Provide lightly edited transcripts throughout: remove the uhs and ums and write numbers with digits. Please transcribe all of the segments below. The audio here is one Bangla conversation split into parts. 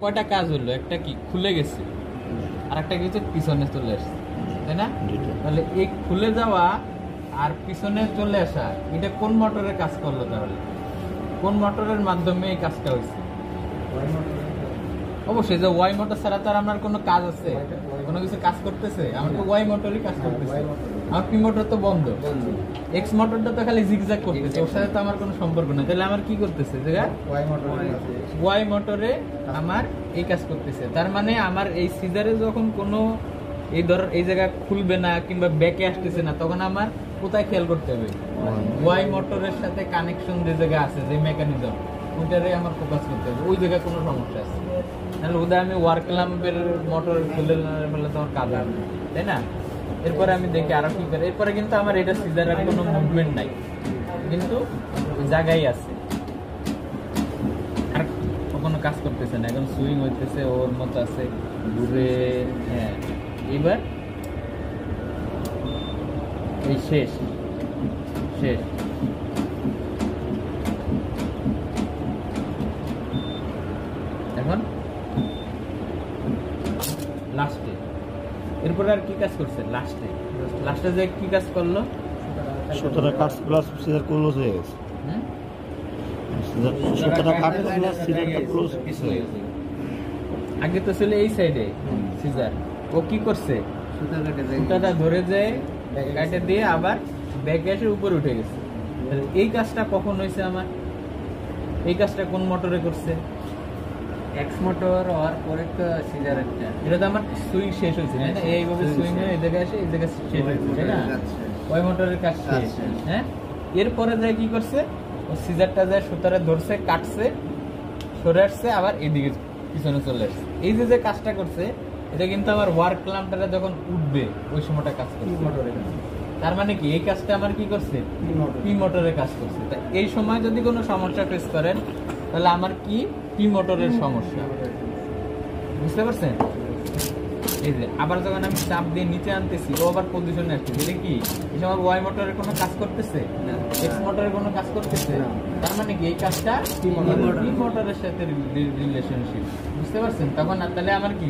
কয়টা কাজ হলো, একটা কি খুলে গেছে আর একটা কি হচ্ছে পিছনে চলে আসছে, তাই না? তাহলে এই খুলে যাওয়া আর পিছনে চলে আসা এটা কোন মোটরের কাজ করলো? তাহলে কোন মোটরের মাধ্যমে এই কাজটা হয়েছে? অবশ্যই যে ওয়াই মোটর ছাড়া তো আর আমার কোনো কাজ আছে, কোনো কিছু কাজ করতেছে? আমার তো ওয়াই মোটরই কাজ করতেছে, আমার পি মোটর তো বন্ধ। এক্স মোটরটা তো খালি জিগজ্যাগ করতেছে, ওর সাথে তো আমার কোনো সম্পর্ক নেই। তাহলে আমার কি করতেছে? ওয়াই মোটরে আমার এই কাজ করতেছে। তার মানে আমার এই সিজারে যখন কোনো এই জায়গা খুলবে না কিংবা ব্যাকে আসতেছে না, তখন আমার কোথায় খেয়াল করতে হবে? ওয়াই মোটরের সাথে কানেকশন যে জায়গা আছে, যে মেকানিজম, ওইটারে আমার ফোকাস করতে হবে, ওই জায়গায় কোনো সমস্যা আছে। তাহলে ওদের আমি ওয়ার্ক ল্যাম্পের মোটর খুলে ফেললে তোমার কাজ হবে, তাই না? এরপরে আমি দেখি আরো কি করে। এরপরে কিন্তু আমার এটা সিজারের কোনো মুভমেন্ট নাই, কিন্তু জায়গায় আছে, আর কোনো কাজ করতেছে না, এখন সুইং হইতেছে, ওর মতো আছে ঘুরে। হ্যাঁ, এবার এই শেষ শেষ এখন লাস্টে। এরপরে আর কি কাজ করছে? লাস্টে যে কি কাজ করলো? সুতরাং কাট প্লাস সিজার ক্লোজ হয়ে গেছে। সুতরাং কাট প্লাস সিজারটা ক্লোজ হয়ে গেছে। আগে তো ছিল এই সাইডে সিজার, ও কি করছে? সুতাটা ধরে যায় কাটে দিয়ে আবার ব্যাক এসে উপরে উঠে গেছে। এই কাজটা কখন হয়েছে আমার? এই কাজটা কোন মোটরে করছে? এক্স মোটর হওয়ার পরে তো সিজারটা, এটা তো আমার সুইং শেষ হয়েছে, তাই না? এইভাবে সুইং হয়ে এই জায়গায় এসে এই জায়গায় শেষ হয়েছে, তাই না? ওই মোটরের কাজ শেষ। হ্যাঁ, এরপরে যায় কি করছে? ও সিজারটা যায় সুতারে ধরছে, কাটছে, সরে আসছে, আবার এদিকে পিছনে চলে আসছে। এই যে কাজটা করছে, এটা কিন্তু আমার ওয়ার্ক ল্যাম্পটা যখন উঠবে ওই সময়টা কাজ করছে। তার মানে কি এই কাজটা আমার কি করছে? পি মোটরের কাজ করছে। তা এই সময় যদি কোনো সমস্যা ফেস করেন, তাহলে আমার কি পি মোটরের সমস্যা, বুঝতে পারছেন? এই যে আবার যখন আমি চাপ দিয়ে নিচে আনতেছি, ও আবার পজিশনে আসতেছে, এটা কি এই সময় ওয়াই মোটরের কোনো কাজ করতেছে? এক্স মোটরের কোনো কাজ করতেছে? তার মানে কি এই কাজটা পি মোটরের সাথে রিলেশনশিপ, বুঝতে পারছেন? তখন তাহলে আমার কি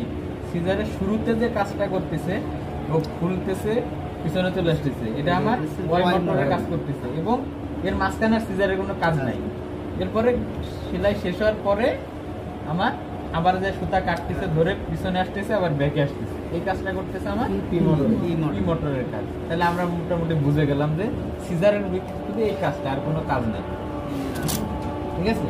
সিজারের শুরুতে যে কাজটা করতেছে, ও খুলতেছে, পিছনে চলে আসতেছে, এটা আমার ওয়াই মোটরের কাজ করতেছে, এবং এর মাঝখানে সিজারের কোনো কাজ নাই। এরপরে সেলাই শেষ হওয়ার পরে আমার আবার যে সুতা কাটতেছে, ধরে পিছনে আসতেছে, আবার ব্যাকে আসতেছে, এই কাজটা করতেছে আমার পি মোটরের কাজ। তাহলে আমরা মোটামুটি বুঝে গেলাম যে সিজারের ভিত্তিতে এই কাজটা, আর কোনো কাজ নাই। ঠিক আছে?